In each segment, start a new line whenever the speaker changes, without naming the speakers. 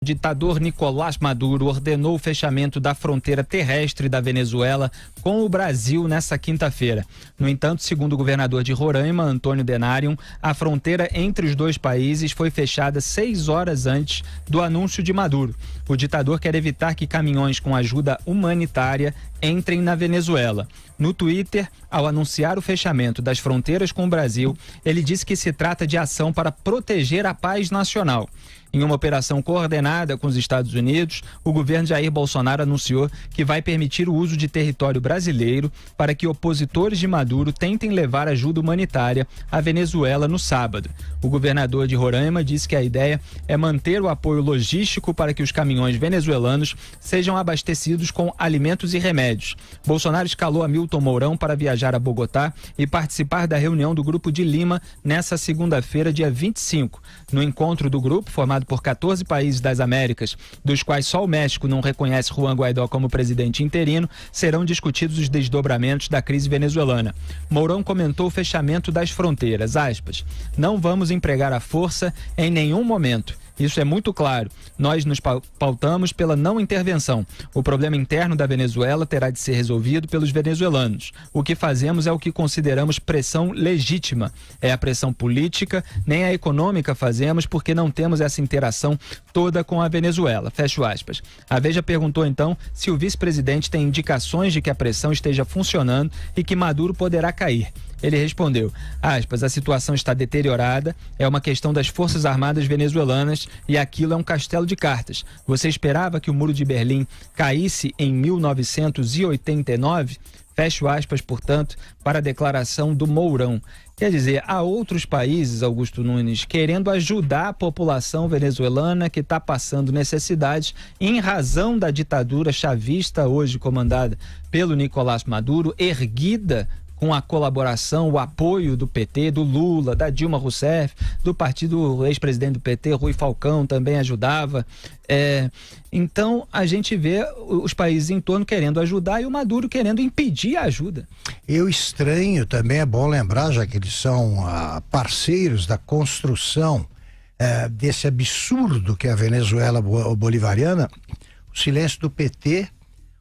O ditador Nicolás Maduro ordenou o fechamento da fronteira terrestre da Venezuela com o Brasil nesta quinta-feira. No entanto, segundo o governador de Roraima, Antônio Denário, a fronteira entre os dois países foi fechada 6 horas antes do anúncio de Maduro. O ditador quer evitar que caminhões com ajuda humanitária entrem na Venezuela. No Twitter, ao anunciar o fechamento das fronteiras com o Brasil, ele disse que se trata de ação para proteger a paz nacional. Em uma operação coordenada com os Estados Unidos, o governo Jair Bolsonaro anunciou que vai permitir o uso de território brasileiro para que opositores de Maduro tentem levar ajuda humanitária à Venezuela no sábado. O governador de Roraima disse que a ideia é manter o apoio logístico para que os caminhões venezuelanos sejam abastecidos com alimentos e remédios. Bolsonaro escalou Hamilton Mourão para viajar a Bogotá e participar da reunião do Grupo de Lima nesta segunda-feira, dia 25. No encontro do grupo, formado por 14 países das Américas, dos quais só o México não reconhece Juan Guaidó como presidente interino, serão discutidos os desdobramentos da crise venezuelana. Mourão comentou o fechamento das fronteiras, aspas, não vamos empregar a força em nenhum momento. Isso é muito claro. Nós nos pautamos pela não intervenção. O problema interno da Venezuela terá de ser resolvido pelos venezuelanos. O que fazemos é o que consideramos pressão legítima. É a pressão política, nem a econômica fazemos porque não temos essa interação toda com a Venezuela. Fecho aspas. A Veja perguntou então se o vice-presidente tem indicações de que a pressão esteja funcionando e que Maduro poderá cair. Ele respondeu, aspas, a situação está deteriorada, é uma questão das Forças Armadas venezuelanas e aquilo é um castelo de cartas. Você esperava que o Muro de Berlim caísse em 1989? Fecho aspas, portanto, para a declaração do Mourão. Quer dizer, há outros países, Augusto Nunes, querendo ajudar a população venezuelana que está passando necessidades em razão da ditadura chavista hoje comandada pelo Nicolás Maduro, erguida com a colaboração, o apoio do PT, do Lula, da Dilma Rousseff, do partido ex-presidente do PT, Rui Falcão, também ajudava. Então, a gente vê os países em torno querendo ajudar e o Maduro querendo impedir a ajuda.
Eu estranho, também é bom lembrar, já que eles são parceiros da construção desse absurdo que é a Venezuela bolivariana, o silêncio do PT,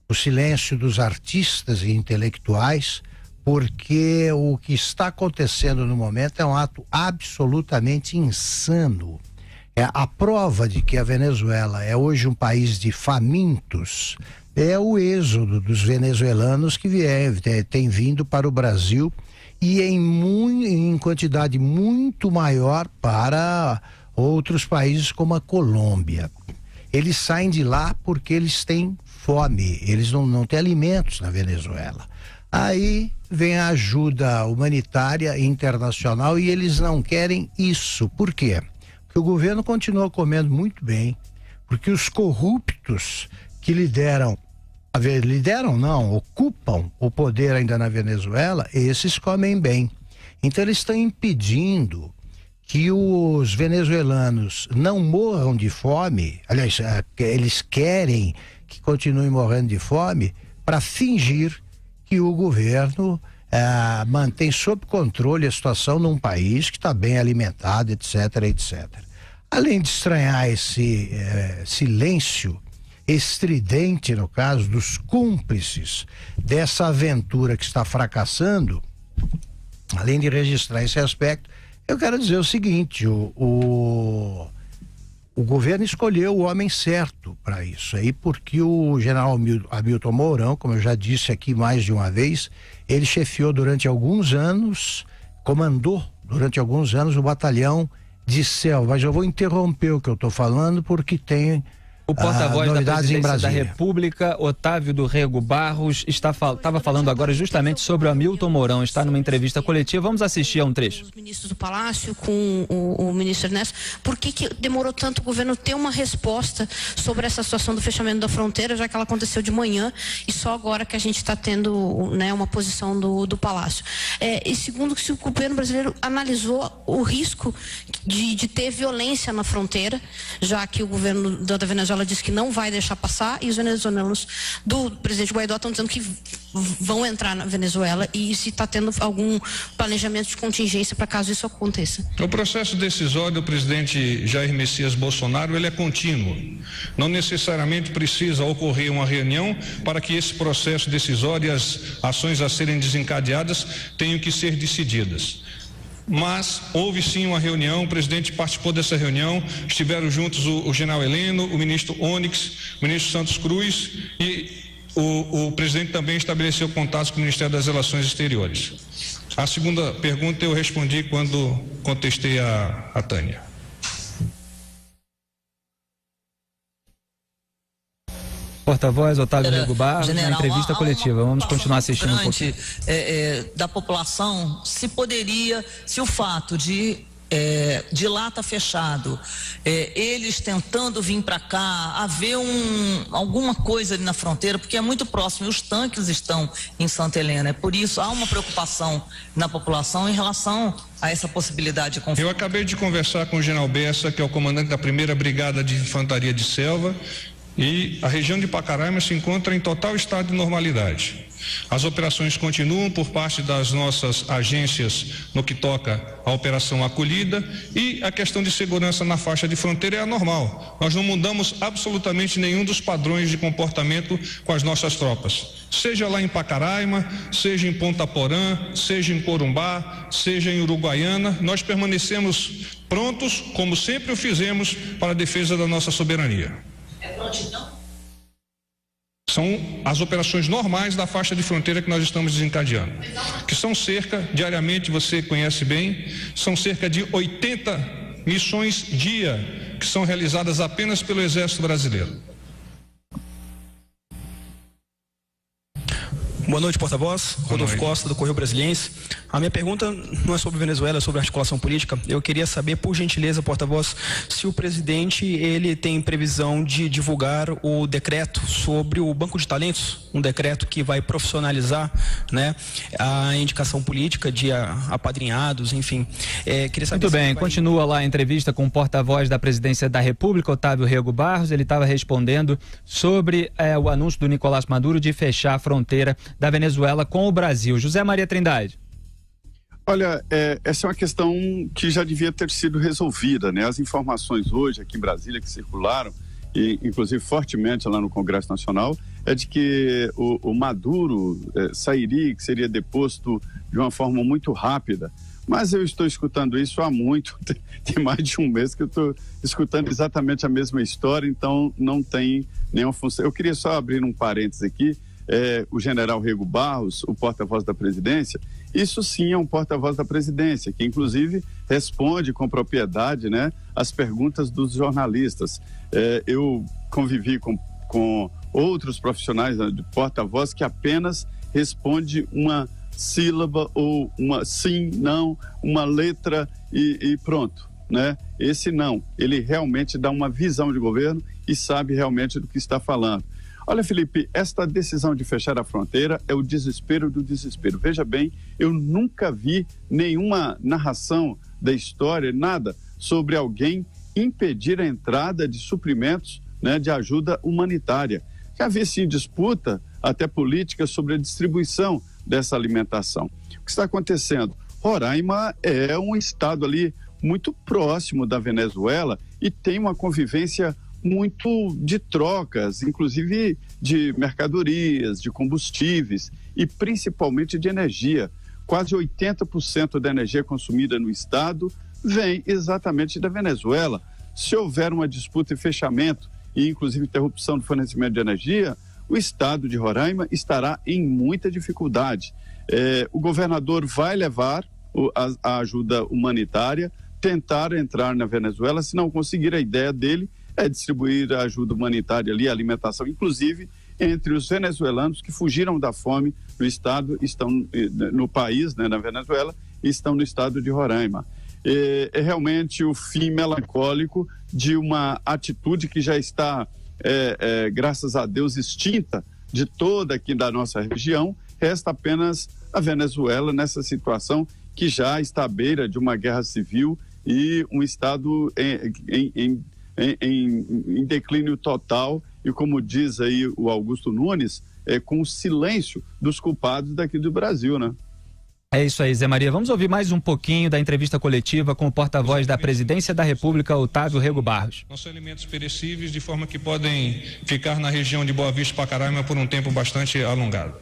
o silêncio dos artistas e intelectuais, porque o que está acontecendo no momento é um ato absolutamente insano. A prova de que a Venezuela é hoje um país de famintos é o êxodo dos venezuelanos que tem vindo para o Brasil e em quantidade muito maior para outros países como a Colômbia. Eles saem de lá porque eles têm fome, eles não têm alimentos na Venezuela. Aí vem a ajuda humanitária internacional e eles não querem isso. Por quê? Porque o governo continua comendo muito bem, porque os corruptos que ocupam o poder ainda na Venezuela, esses comem bem. Então eles estão impedindo que os venezuelanos não morram de fome, aliás, eles querem que continuem morrendo de fome para fingir que o governo mantém sob controle a situação num país que está bem alimentado, etc, etc. Além de estranhar esse silêncio estridente, no caso dos cúmplices dessa aventura que está fracassando, além de registrar esse aspecto, eu quero dizer o seguinte, o governo escolheu o homem certo para isso aí, porque o general Hamilton Mourão, como eu já disse aqui mais de uma vez, ele chefiou durante alguns anos, comandou durante alguns anos o batalhão de selva. Mas eu vou interromper o que eu estou falando porque tem
o porta-voz da Presidência da República, Otávio do Rego Barros, estava falando agora justamente sobre o Hamilton Mourão, está numa entrevista coletiva. Vamos assistir a um trecho.
Os ministros do Palácio com o ministro Ernesto, por que demorou tanto o governo ter uma resposta sobre essa situação do fechamento da fronteira, já que ela aconteceu de manhã e só agora que a gente está tendo, né, uma posição do Palácio. E segundo, que se o governo brasileiro analisou o risco de ter violência na fronteira, já que o governo da Venezuela disse que não vai deixar passar e os venezuelanos do presidente Guaidó estão dizendo que vão entrar na Venezuela e se está tendo algum planejamento de contingência para caso isso aconteça.
O processo decisório do presidente Jair Messias Bolsonaro, ele é contínuo. Não necessariamente precisa ocorrer uma reunião para que esse processo decisório e as ações a serem desencadeadas tenham que ser decididas. Mas houve sim uma reunião, o presidente participou dessa reunião, estiveram juntos o general Heleno, o ministro Onyx, o ministro Santos Cruz e o presidente também estabeleceu contatos com o Ministério das Relações Exteriores. A segunda pergunta eu respondi quando contestei a Tânia.
Porta-voz Otávio Rego Barros, na entrevista coletiva. Vamos continuar assistindo um pouquinho.
Da população, se o fato de lá estar fechado, eles tentando vir para cá, haver alguma coisa ali na fronteira, porque é muito próximo e os tanques estão em Santa Helena. Por isso há uma preocupação na população em relação a essa possibilidade de conflito.
Eu acabei de conversar com o general Bessa, que é o comandante da 1ª Brigada de Infantaria de Selva, e a região de Pacaraima se encontra em total estado de normalidade. As operações continuam por parte das nossas agências no que toca à operação acolhida, e a questão de segurança na faixa de fronteira é anormal. Nós não mudamos absolutamente nenhum dos padrões de comportamento com as nossas tropas. Seja lá em Pacaraima, seja em Ponta Porã, seja em Corumbá, seja em Uruguaiana, nós permanecemos prontos, como sempre o fizemos, para a defesa da nossa soberania. São as operações normais da faixa de fronteira que nós estamos desencadeando, que são diariamente, você conhece bem, são cerca de 80 missões dia que são realizadas apenas pelo Exército Brasileiro.
Boa noite, porta-voz. Rodolfo Costa, do Correio Brasiliense. A minha pergunta não é sobre Venezuela, é sobre articulação política. Eu queria saber, por gentileza, porta-voz, se o presidente ele tem previsão de divulgar o decreto sobre o Banco de Talentos, um decreto que vai profissionalizar, né, a indicação política de apadrinhados, enfim. Queria saber.
Muito bem, continua lá a entrevista com o porta-voz da Presidência da República, Otávio Rego Barros. Ele estava respondendo sobre o anúncio do Nicolás Maduro de fechar a fronteira da Venezuela com o Brasil. José Maria Trindade.
Olha, essa é uma questão que já devia ter sido resolvida, né? As informações hoje aqui em Brasília que circularam, e inclusive fortemente lá no Congresso Nacional, é de que o Maduro sairia, que seria deposto de uma forma muito rápida. Mas eu estou escutando isso há muito, tem mais de um mês que eu estou escutando exatamente a mesma história, então não tem nenhuma função. Eu queria só abrir um parênteses aqui. O general Rego Barros, o porta-voz da presidência, isso sim é um porta-voz da presidência, que inclusive responde com propriedade, né, as perguntas dos jornalistas. Eu convivi com outros profissionais de porta-voz que apenas responde uma sílaba ou uma sim, não, uma letra e pronto, né? Esse não, ele realmente dá uma visão de governo e sabe realmente do que está falando. Olha, Felipe, esta decisão de fechar a fronteira é o desespero do desespero. Veja bem, eu nunca vi nenhuma narração da história, nada, sobre alguém impedir a entrada de suprimentos, né, de ajuda humanitária. Já havia sim disputa, até política, sobre a distribuição dessa alimentação. O que está acontecendo? Roraima é um estado ali muito próximo da Venezuela e tem uma convivência muito de trocas, inclusive de mercadorias, de combustíveis e principalmente de energia. Quase 80% da energia consumida no estado vem exatamente da Venezuela. Se houver uma disputa e fechamento e inclusive interrupção do fornecimento de energia, o estado de Roraima estará em muita dificuldade. O governador vai levar a ajuda humanitária, tentar entrar na Venezuela. Se não conseguir, a ideia dele é distribuir a ajuda humanitária ali, a alimentação, inclusive entre os venezuelanos que fugiram da fome no estado, estão no país, né, na Venezuela, e estão no estado de Roraima. É realmente o fim melancólico de uma atitude que já está, graças a Deus, extinta de toda aqui da nossa região. Resta apenas a Venezuela nessa situação que já está à beira de uma guerra civil e um estado em declínio total, e como diz aí o Augusto Nunes, com o silêncio dos culpados daqui do Brasil, né?
É isso aí, Zé Maria. Vamos ouvir mais um pouquinho da entrevista coletiva com o porta-voz da Presidência da República, Otávio Rego Barros.
Não são alimentos perecíveis, de forma que podem ficar na região de Boa Vista, Pacaraima, por um tempo bastante alongado.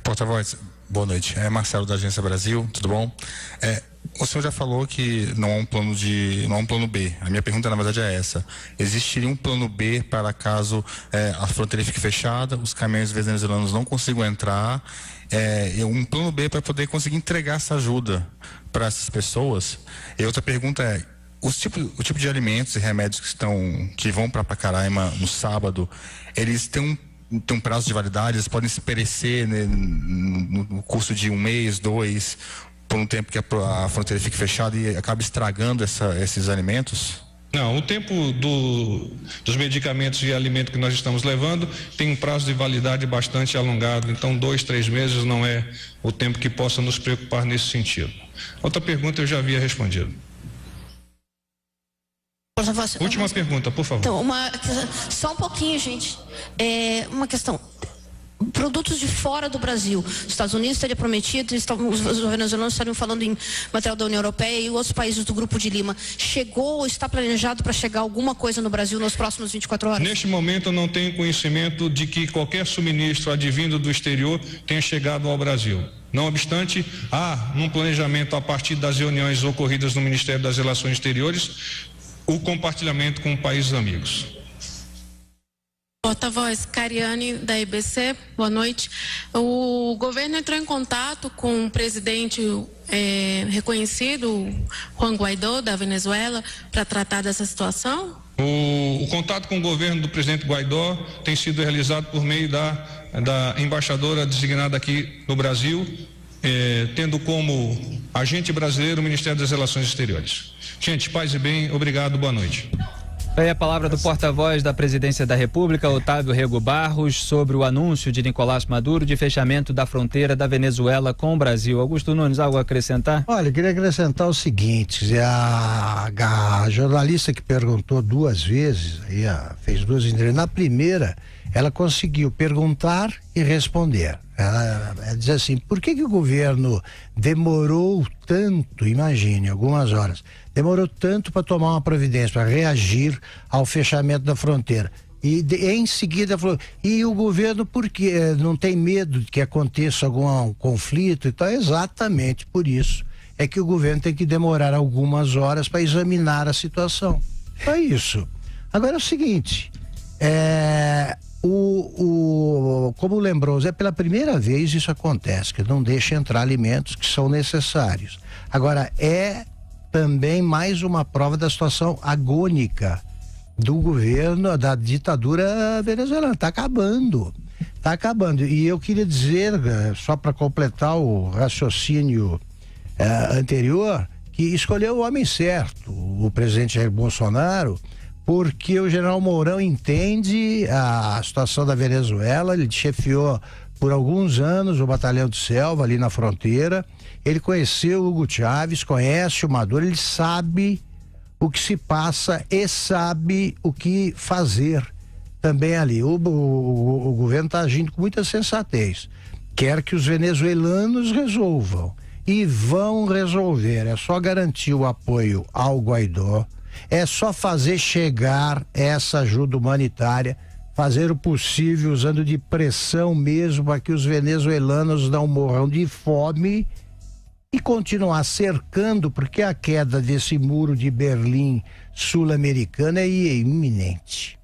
Porta-voz, boa noite. É Marcelo da Agência Brasil, tudo bom? O senhor já falou que não há um plano B. A minha pergunta, na verdade, é essa. Existiria um plano B para caso a fronteira fique fechada, os caminhões venezuelanos não consigam entrar, um plano B para poder conseguir entregar essa ajuda para essas pessoas? E outra pergunta é, o tipo de alimentos e remédios que vão para Pacaraima no sábado, eles têm um prazo de validade, eles podem se perecer, né, no curso de 1 mês, 2, por um tempo que a fronteira fique fechada e acaba estragando esses alimentos?
Não, o tempo dos medicamentos e alimentos que nós estamos levando tem um prazo de validade bastante alongado, então 2, 3 meses não é o tempo que possa nos preocupar nesse sentido. Outra pergunta eu já havia respondido. Última pergunta, por favor.
Então, só um pouquinho, gente. Uma questão. Produtos de fora do Brasil. Os Estados Unidos teriam prometido, os venezuelanos estariam falando em material da União Europeia e outros países do Grupo de Lima. Chegou ou está planejado para chegar alguma coisa no Brasil nas próximas 24 horas?
Neste momento eu não tenho conhecimento de que qualquer suministro advindo do exterior tenha chegado ao Brasil. Não obstante, há num planejamento a partir das reuniões ocorridas no Ministério das Relações Exteriores o compartilhamento com países amigos.
Porta-voz, Cariane, da IBC, boa noite. O governo entrou em contato com o presidente reconhecido, Juan Guaidó, da Venezuela, para tratar dessa situação?
O contato com o governo do presidente Guaidó tem sido realizado por meio da embaixadora designada aqui no Brasil, tendo como agente brasileiro o Ministério das Relações Exteriores. Gente, paz e bem, obrigado, boa noite.
Aí a palavra do porta-voz da Presidência da República, Otávio Rego Barros, sobre o anúncio de Nicolás Maduro de fechamento da fronteira da Venezuela com o Brasil. Augusto Nunes, algo a acrescentar?
Olha, eu queria acrescentar o seguinte, a jornalista que perguntou 2 vezes, fez 2 entrevistas, na primeira ela conseguiu perguntar e responder. Ela diz assim, por que o governo demorou tanto, imagine, algumas horas, demorou tanto para tomar uma providência, para reagir ao fechamento da fronteira? E em seguida falou, e o governo por quê? Não tem medo de que aconteça algum conflito e tal? Exatamente por isso é que o governo tem que demorar algumas horas para examinar a situação. É isso. Agora é o seguinte, como lembrou, pela primeira vez isso acontece, que não deixa entrar alimentos que são necessários. Agora, também mais uma prova da situação agônica do governo, da ditadura venezuelana. Está acabando. E eu queria dizer, só para completar o raciocínio anterior, que escolheu o homem certo, o presidente Jair Bolsonaro, porque o general Mourão entende a situação da Venezuela. Ele chefiou por alguns anos o Batalhão de Selva ali na fronteira, ele conheceu o Hugo Chávez, conhece o Maduro, ele sabe o que se passa e sabe o que fazer também ali. O governo está agindo com muita sensatez, quer que os venezuelanos resolvam e vão resolver. É só garantir o apoio ao Guaidó, é só fazer chegar essa ajuda humanitária, fazer o possível usando de pressão mesmo para que os venezuelanos não morram de fome e continuar cercando, porque a queda desse muro de Berlim sul-americano é iminente.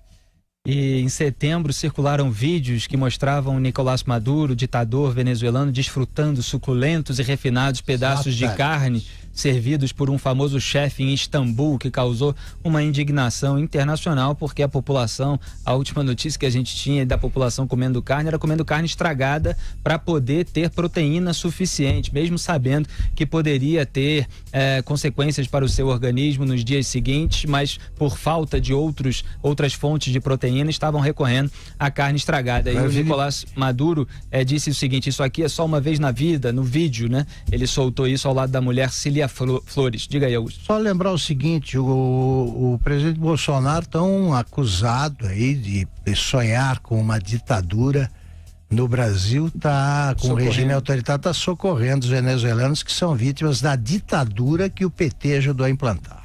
E em setembro circularam vídeos que mostravam Nicolás Maduro, ditador venezuelano, desfrutando suculentos e refinados pedaços de carne servidos por um famoso chefe em Istambul, que causou uma indignação internacional, porque a população, a última notícia que a gente tinha da população comendo carne, era comendo carne estragada para poder ter proteína suficiente, mesmo sabendo que poderia ter consequências para o seu organismo nos dias seguintes, mas por falta de outras fontes de proteína, estavam recorrendo à carne estragada. E o Nicolás Maduro disse o seguinte: isso aqui é só uma vez na vida, no vídeo, né? Ele soltou isso ao lado da mulher Cilia Maria Flores. Diga aí, Augusto.
Só lembrar o seguinte, o presidente Bolsonaro tão acusado aí de sonhar com uma ditadura no Brasil, tá com o regime autoritário, está socorrendo os venezuelanos que são vítimas da ditadura que o PT ajudou a implantar.